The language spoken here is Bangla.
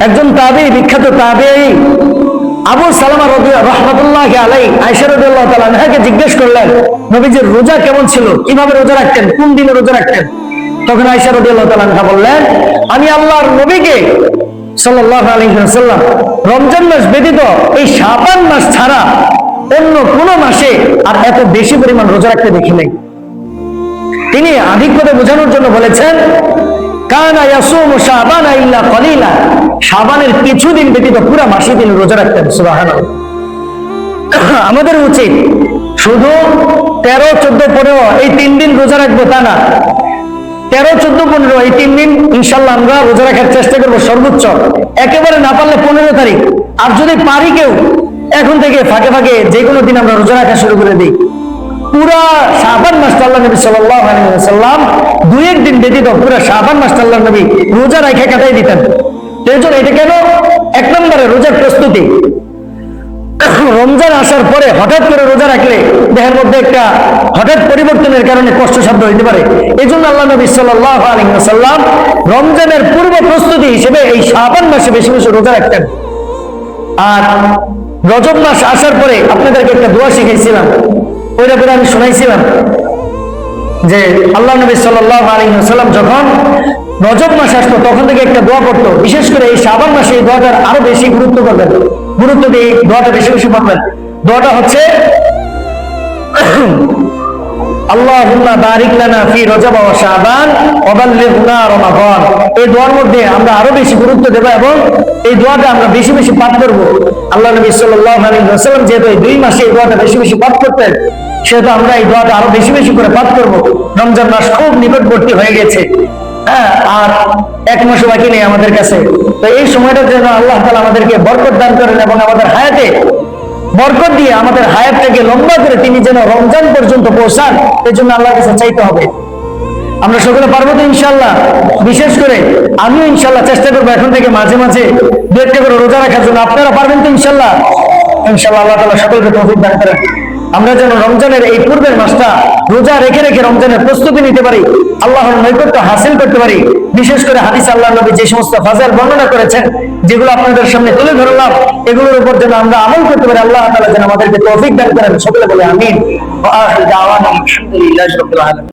একজন তাবেঈ, বিখ্যাত তাবেঈ আবু সালামা রাহমাতুল্লাহি আলাইহি আয়েশা রাদিয়াল্লাহু তাআলা আনহাকে জিজ্ঞেস করলেন, নবীজির রোজা কেমন ছিল, কিভাবে রোজা রাখতেন, কোন দিনে রোজা রাখতেন? তখন আয়েশা রাদিয়াল্লাহু তাআলা আনহা বললেন, আমি আল্লাহর নবীকে সাল্লাল্লাহু আলাইহি ওয়াসাল্লাম রমজান মাস ব্যতীত এই শাবান মাস ছাড়া অন্য কোন মাসে আর এত বেশি পরিমাণ রোজা রাখতে দেখি নাই। তিনি আধিক্যতা বোঝানোর জন্য বলেছেন, কানা ইয়াসুমু শাবানা ইল্লা কলিলা, শাবানের কিছুদিন ব্যতীত পুরো মাসে তিনি রোজা রাখতেন। সুবহানাল্লাহ। আমাদের উচিত শুধু 13, 14, 15 এই 3 দিন রোজা রাখবো তা না। 13, 14, 15 এই 3 দিন ইনশাআল্লাহ আমরা রোজা রাখার চেষ্টা করবো সর্বোচ্চ। একেবারে না পারলে 15 তারিখ, আর যদি পারি কেউ এখন থেকে ফাঁকে ফাঁকে যে কোনো দিন আমরা রোজা রাখা শুরু করে দিই। পুরা শাবান মাসটা আল্লাহ নবী সাল্লাল্লাহু আলাইহি ওয়াসাল্লাম 2-1 দিন ব্যতীত পুরা শাবান মাসটা আল্লাহ নবী রোজা রেখে কাটাই দিতেন। এই জন্য এটা কেন? 1 নম্বরে রোজার প্রস্তুতি। রমজান আসার পরে হঠাৎ করে রোজা রাখলে দেহের মধ্যে একটা হঠাৎ পরিবর্তনের কারণে কষ্টসাধ্য হইতে পারে। এই জন্য আল্লাহ নবী সাল্লাল্লাহু আলাইহি ওয়াসাল্লাম রমজানের পূর্ব প্রস্তুতি হিসেবে এই শাবান মাসে বেশি বেশি রোজা রাখতেন। আর রজব মাস আসার পরে আপনাদেরকে একটা দোয়া শিখাইছিলাম, ওইটা করে আমি শোনাইছিলাম যে আল্লাহ নবী সাল্লাল্লাহু আলাইহি ওয়াসাল্লাম যখন রজব মাস আসতো তখন থেকে একটা দোয়া করতো। বিশেষ করে এই শাবান মাসে এই দোয়াটার আরো বেশি গুরুত্ব করবেন, গুরুত্ব দিয়ে এই দোয়াটা বেশি বেশি পড়বেন। দোয়াটা হচ্ছে আল্লাহুম্মা বারিক লানা ফি রজব ওয়া শাবান ওয়া বাল্লিগনা রমাদান। এই দোয়ার মধ্যে আমরা আরো বেশি গুরুত্ব দেব এবং এই দোয়াটা আমরা বেশি বেশি পাঠ করব। আল্লাহ নবী সাল্লাল্লাহু আলাইহি ওয়াসাল্লাম যেহেতু এই 2 মাসে এই দোয়াটা বেশি বেশি পাঠ করতেন, সেহেতু আমরা এই দোয়াটা আরো বেশি বেশি করে পাঠ করব। রমজান মাস খুব নিকটবর্তী হয়ে গেছে, হ্যাঁ, আর 1 মাসও বাকি নেই আমাদের কাছে। তো এই সময়টা যেন আল্লাহ তাআলা আমাদেরকে বরকত দান করেন এবং আমাদের হায়াতে বরকত দিয়ে আমাদের হায়াতটাকে লম্বা করে তিনি যেন রমজান পর্যন্ত পৌঁছান, এই জন্য আল্লাহর কাছে চাইতে হবে। আমরা সকলে পারবো তো ইনশাআল্লাহ? বিশেষ করে আমিও ইনশাআল্লাহ চেষ্টা করবো এখন থেকে মাঝে মাঝে 2-1 করে রোজা রাখার জন্য। আপনারা পারবেন তো ইনশাআল্লাহ? ইনশাআল্লাহ আল্লাহ তাআলা সকলকে তৌফিক দান করেন। আমরা যেন রমজানের এই পূর্বের মাসটা রোজা রেখে রেখে রমজানের প্রস্তুতি নিতে পারি, আল্লাহর নৈকট্য হাসিল করতে পারি। বিশেষ করে হাদিসে আল্লাহর নবী যে সমস্ত ফাজাইল বর্ণনা করেছেন, যেগুলো আপনাদের সামনে তুলে ধরলাম, এগুলোর উপর যেন আমরা আমল করতে পারি। আল্লাহ তাআলা যেন আমাদেরকে তৌফিক দান করেন। সকলে বলে আমিন। ওয়া আখিরু দাওয়ানা আলহামদুলিল্লাহি রাব্বিল আলামিন।